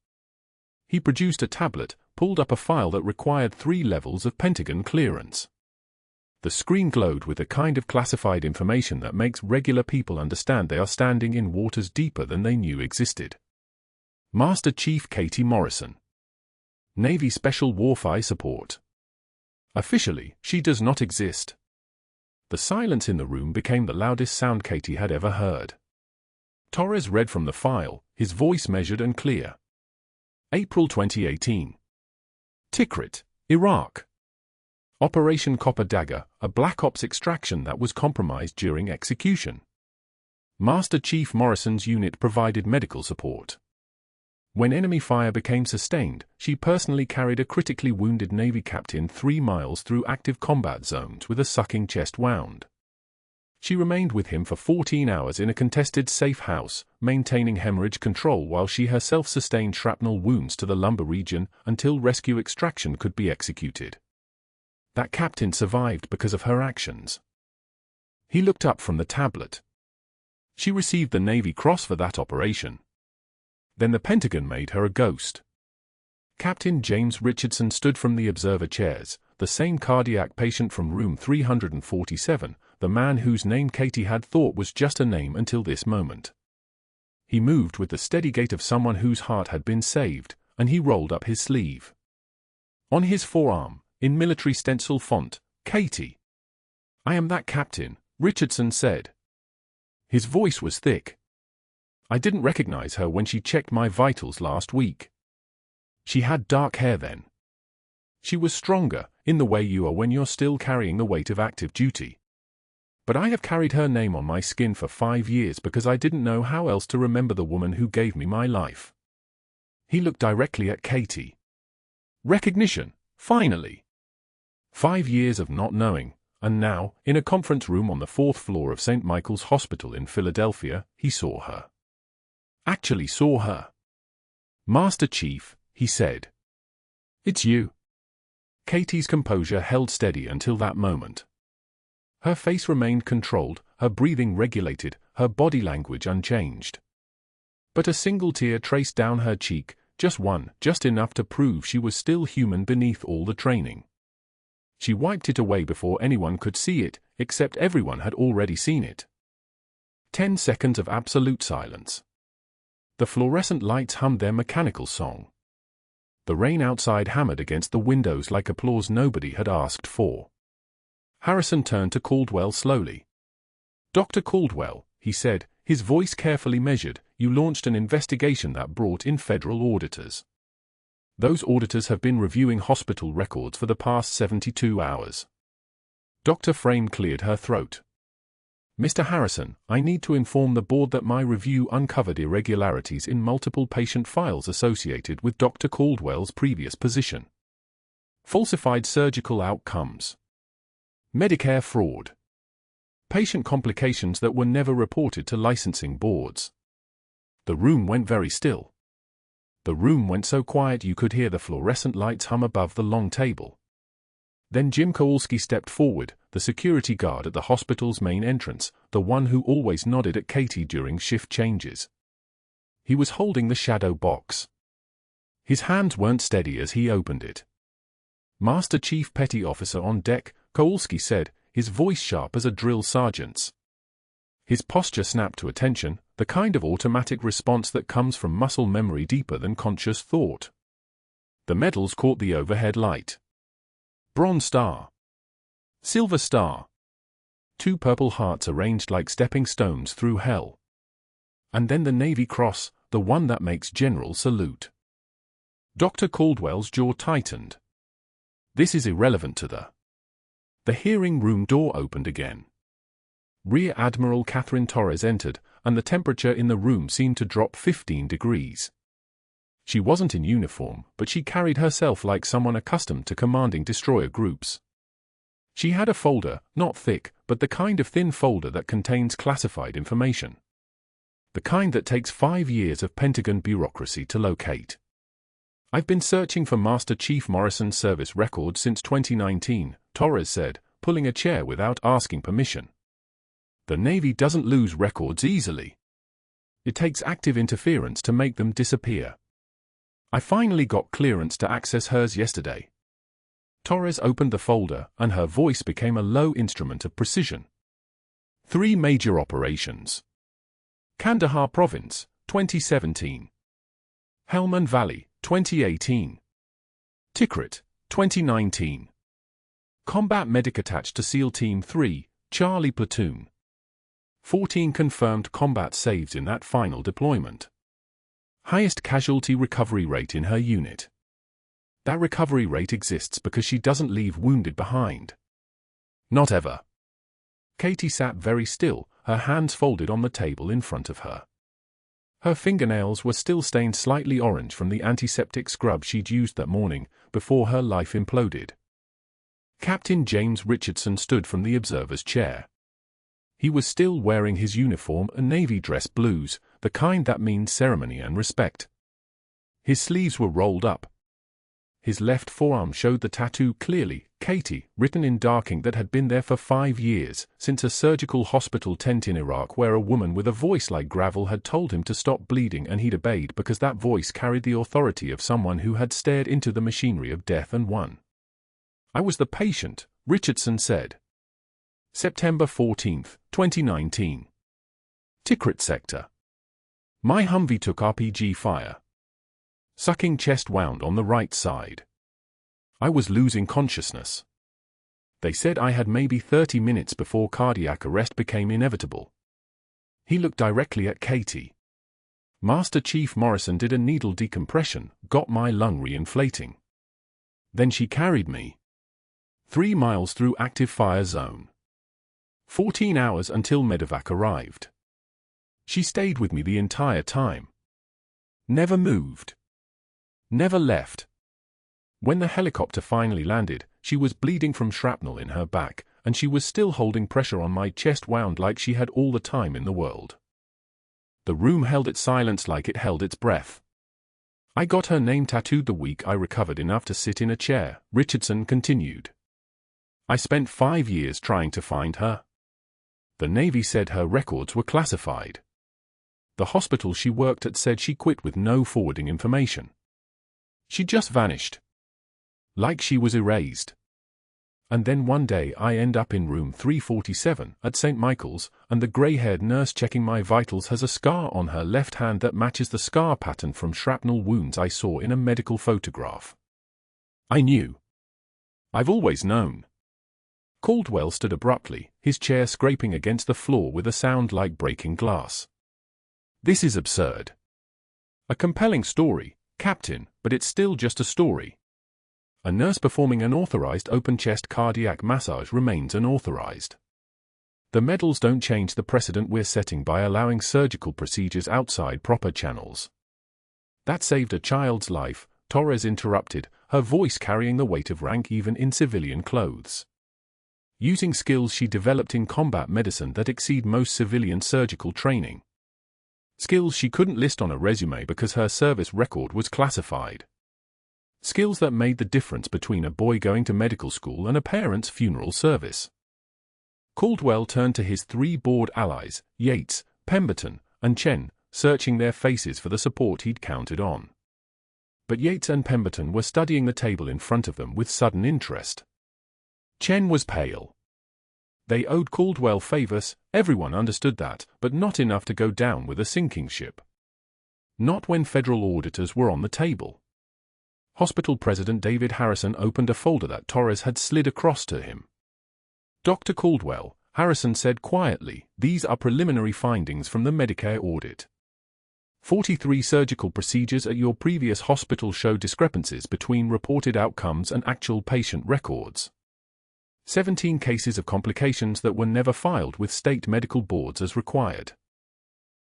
He produced a tablet, pulled up a file that required 3 levels of Pentagon clearance. The screen glowed with the kind of classified information that makes regular people understand they are standing in waters deeper than they knew existed. Master Chief Katie Morrison. Navy Special Warfare Support. Officially, she does not exist. The silence in the room became the loudest sound Katie had ever heard. Torres read from the file, his voice measured and clear. April 2018. Tikrit, Iraq. Operation Copper Dagger, a Black Ops extraction that was compromised during execution. Master Chief Morrison's unit provided medical support. When enemy fire became sustained, she personally carried a critically wounded Navy captain 3 miles through active combat zones with a sucking chest wound. She remained with him for 14 hours in a contested safe house, maintaining hemorrhage control while she herself sustained shrapnel wounds to the lumbar region until rescue extraction could be executed. That captain survived because of her actions. He looked up from the tablet. She received the Navy Cross for that operation. Then the Pentagon made her a ghost. Captain James Richardson stood from the observer chairs, the same cardiac patient from room 347, the man whose name Katie had thought was just a name until this moment. He moved with the steady gait of someone whose heart had been saved, and he rolled up his sleeve. On his forearm, in military stencil font, Katie. "I am that captain," Richardson said. His voice was thick. "I didn't recognize her when she checked my vitals last week. She had dark hair then. She was stronger, in the way you are when you're still carrying the weight of active duty. But I have carried her name on my skin for 5 years because I didn't know how else to remember the woman who gave me my life." He looked directly at Katie. Recognition, finally. 5 years of not knowing, and now, in a conference room on the 4th floor of St. Michael's Hospital in Philadelphia, he saw her. Actually saw her. "Master Chief," he said. "It's you." Katie's composure held steady until that moment. Her face remained controlled, her breathing regulated, her body language unchanged. But a single tear traced down her cheek, just one, just enough to prove she was still human beneath all the training. She wiped it away before anyone could see it, except everyone had already seen it. 10 seconds of absolute silence. The fluorescent lights hummed their mechanical song. The rain outside hammered against the windows like applause nobody had asked for. Harrison turned to Caldwell slowly. "Dr. Caldwell," he said, his voice carefully measured, "you launched an investigation that brought in federal auditors. Those auditors have been reviewing hospital records for the past 72 hours. Dr. Frame cleared her throat. "Mr. Harrison, I need to inform the board that my review uncovered irregularities in multiple patient files associated with Dr. Caldwell's previous position. Falsified surgical outcomes. Medicare fraud. Patient complications that were never reported to licensing boards." The room went very still. The room went so quiet you could hear the fluorescent lights hum above the long table. Then Jim Kowalski stepped forward, the security guard at the hospital's main entrance, the one who always nodded at Katie during shift changes. He was holding the shadow box. His hands weren't steady as he opened it. "Master Chief Petty Officer on deck," Kowalski said, his voice sharp as a drill sergeant's. His posture snapped to attention, the kind of automatic response that comes from muscle memory deeper than conscious thought. The medals caught the overhead light. Bronze Star. Silver Star. 2 purple hearts arranged like stepping stones through hell. And then the Navy Cross, the one that makes General salute. Dr. Caldwell's jaw tightened. This is irrelevant to The hearing room door opened again. Rear Admiral Catherine Torres entered, and the temperature in the room seemed to drop 15 degrees. She wasn't in uniform, but she carried herself like someone accustomed to commanding destroyer groups. She had a folder, not thick, but the kind of thin folder that contains classified information. The kind that takes 5 years of Pentagon bureaucracy to locate. "I've been searching for Master Chief Morrison's service records since 2019, Torres said, pulling a chair without asking permission. "The Navy doesn't lose records easily. It takes active interference to make them disappear. I finally got clearance to access hers yesterday." Torres opened the folder, and her voice became a low instrument of precision. 3 major operations. Kandahar Province, 2017. Helmand Valley, 2018. Tikrit, 2019. Combat medic attached to SEAL Team 3, Charlie Platoon. 14 confirmed combat saves in that final deployment. Highest casualty recovery rate in her unit. That recovery rate exists because she doesn't leave wounded behind. Not ever. Katie sat very still, her hands folded on the table in front of her. Her fingernails were still stained slightly orange from the antiseptic scrub she'd used that morning, before her life imploded. Captain James Richardson stood from the observer's chair. He was still wearing his uniform, a navy dress blues, the kind that means ceremony and respect. His sleeves were rolled up. His left forearm showed the tattoo clearly, Katie, written in dark ink that had been there for 5 years, since a surgical hospital tent in Iraq where a woman with a voice like gravel had told him to stop bleeding and he'd obeyed because that voice carried the authority of someone who had stared into the machinery of death and won. "I was the patient," Richardson said. September 14, 2019. Tikrit sector. My Humvee took RPG fire. Sucking chest wound on the right side. I was losing consciousness. They said I had maybe 30 minutes before cardiac arrest became inevitable. He looked directly at Katie. Master Chief Morrison did a needle decompression, got my lung reinflating. Then she carried me 3 miles through active fire zone. 14 hours until medevac arrived. She stayed with me the entire time. Never moved. Never left. When the helicopter finally landed, she was bleeding from shrapnel in her back, and she was still holding pressure on my chest wound like she had all the time in the world. The room held its silence like it held its breath. I got her name tattooed the week I recovered enough to sit in a chair, Richardson continued. I spent 5 years trying to find her. The Navy said her records were classified. The hospital she worked at said she quit with no forwarding information. She just vanished. Like she was erased. And then one day I end up in room 347 at St. Michael's, and the grey-haired nurse checking my vitals has a scar on her left hand that matches the scar pattern from shrapnel wounds I saw in a medical photograph. I knew. I've always known. Caldwell stood abruptly, his chair scraping against the floor with a sound like breaking glass. This is absurd. A compelling story, Captain, but it's still just a story. A nurse performing an authorized open-chest cardiac massage remains unauthorized. The medals don't change the precedent we're setting by allowing surgical procedures outside proper channels. That saved a child's life, Torres interrupted, her voice carrying the weight of rank even in civilian clothes. Using skills she developed in combat medicine that exceed most civilian surgical training. Skills she couldn't list on a resume because her service record was classified. Skills that made the difference between a boy going to medical school and a parent's funeral service. Caldwell turned to his 3 board allies, Yates, Pemberton, and Chen, searching their faces for the support he'd counted on. But Yates and Pemberton were studying the table in front of them with sudden interest. Chen was pale. They owed Caldwell favors, everyone understood that, but not enough to go down with a sinking ship. Not when federal auditors were on the table. Hospital President David Harrison opened a folder that Torres had slid across to him. "Dr. Caldwell," Harrison said quietly, "these are preliminary findings from the Medicare audit. 43 surgical procedures at your previous hospital show discrepancies between reported outcomes and actual patient records. 17 cases of complications that were never filed with state medical boards as required.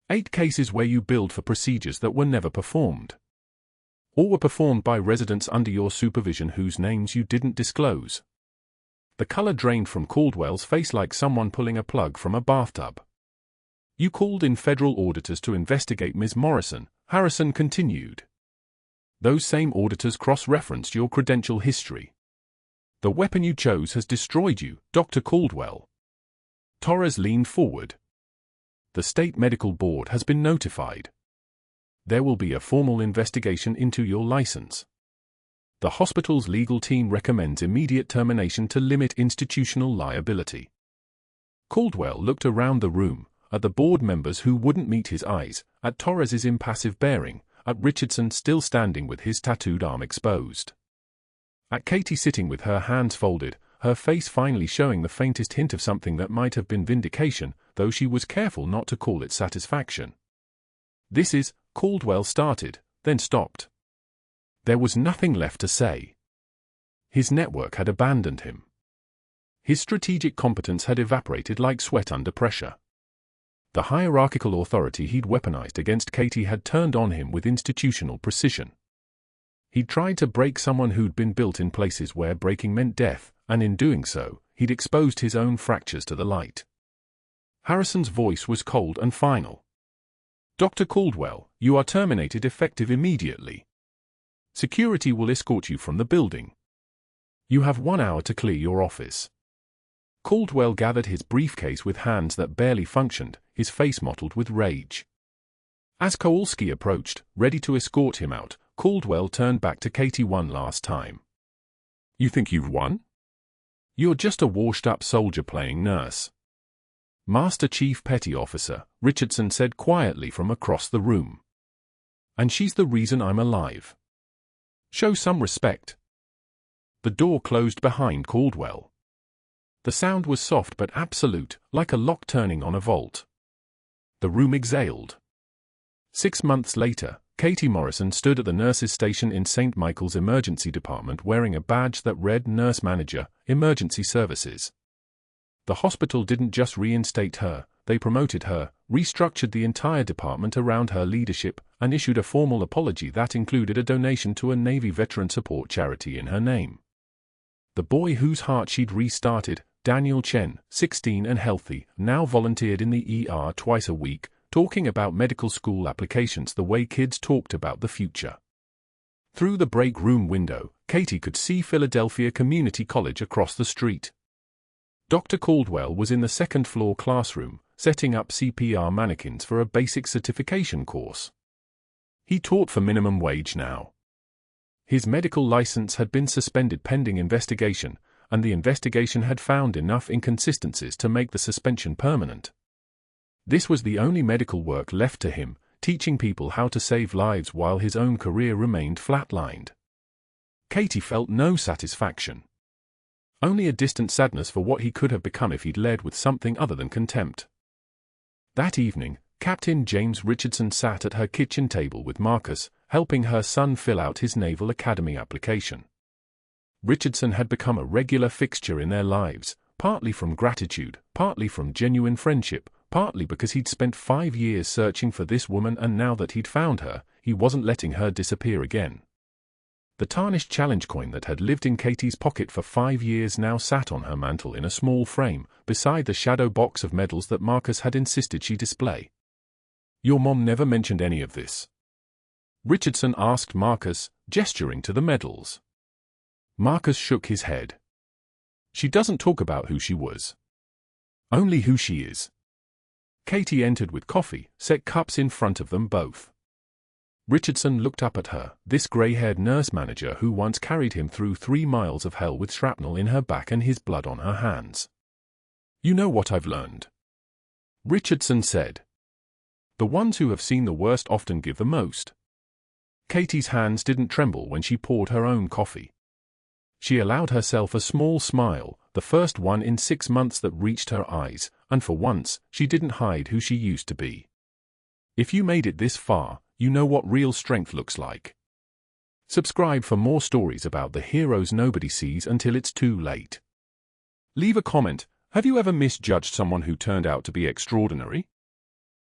8 cases where you billed for procedures that were never performed. All were performed by residents under your supervision whose names you didn't disclose." The color drained from Caldwell's face like someone pulling a plug from a bathtub. "You called in federal auditors to investigate Ms. Morrison," Harrison continued. "Those same auditors cross-referenced your credential history. The weapon you chose has destroyed you, Dr. Caldwell." Torres leaned forward. "The State Medical Board has been notified. There will be a formal investigation into your license. The hospital's legal team recommends immediate termination to limit institutional liability." Caldwell looked around the room, at the board members who wouldn't meet his eyes, at Torres's impassive bearing, at Richardson still standing with his tattooed arm exposed. At Katie sitting with her hands folded, her face finally showing the faintest hint of something that might have been vindication, though she was careful not to call it satisfaction. "This is," Caldwell started, then stopped. There was nothing left to say. His network had abandoned him. His strategic competence had evaporated like sweat under pressure. The hierarchical authority he'd weaponized against Katie had turned on him with institutional precision. He'd tried to break someone who'd been built in places where breaking meant death, and in doing so, he'd exposed his own fractures to the light. Harrison's voice was cold and final. "Dr. Caldwell, you are terminated effective immediately. Security will escort you from the building. You have 1 hour to clear your office." Caldwell gathered his briefcase with hands that barely functioned, his face mottled with rage. As Kowalski approached, ready to escort him out, Caldwell turned back to Katie one last time. "You think you've won? You're just a washed-up soldier playing nurse." Master Chief Petty Officer, Richardson said quietly from across the room. "And she's the reason I'm alive. Show some respect." The door closed behind Caldwell. The sound was soft but absolute, like a lock turning on a vault. The room exhaled. 6 months later, Katie Morrison stood at the nurses' station in St. Michael's Emergency Department wearing a badge that read Nurse Manager, Emergency Services. The hospital didn't just reinstate her, they promoted her, restructured the entire department around her leadership, and issued a formal apology that included a donation to a Navy veteran support charity in her name. The boy whose heart she'd restarted, Daniel Chen, 16 and healthy, now volunteered in the ER twice a week, talking about medical school applications the way kids talked about the future. Through the break room window, Katie could see Philadelphia Community College across the street. Dr. Caldwell was in the second-floor classroom, setting up CPR mannequins for a basic certification course. He taught for minimum wage now. His medical license had been suspended pending investigation, and the investigation had found enough inconsistencies to make the suspension permanent. This was the only medical work left to him, teaching people how to save lives while his own career remained flatlined. Katie felt no satisfaction. Only a distant sadness for what he could have become if he'd led with something other than contempt. That evening, Captain James Richardson sat at her kitchen table with Marcus, helping her son fill out his Naval Academy application. Richardson had become a regular fixture in their lives, partly from gratitude, partly from genuine friendship, partly because he'd spent 5 years searching for this woman and now that he'd found her, he wasn't letting her disappear again. The tarnished challenge coin that had lived in Katie's pocket for 5 years now sat on her mantle in a small frame, beside the shadow box of medals that Marcus had insisted she display. "Your mom never mentioned any of this?" Richardson asked Marcus, gesturing to the medals. Marcus shook his head. "She doesn't talk about who she was. Only who she is." Katie entered with coffee, set cups in front of them both. Richardson looked up at her, this grey-haired nurse manager who once carried him through 3 miles of hell with shrapnel in her back and his blood on her hands. "You know what I've learned," Richardson said. "The ones who have seen the worst often give the most." Katie's hands didn't tremble when she poured her own coffee. She allowed herself a small smile, the first one in 6 months that reached her eyes, and for once, she didn't hide who she used to be. If you made it this far, you know what real strength looks like. Subscribe for more stories about the heroes nobody sees until it's too late. Leave a comment. Have you ever misjudged someone who turned out to be extraordinary?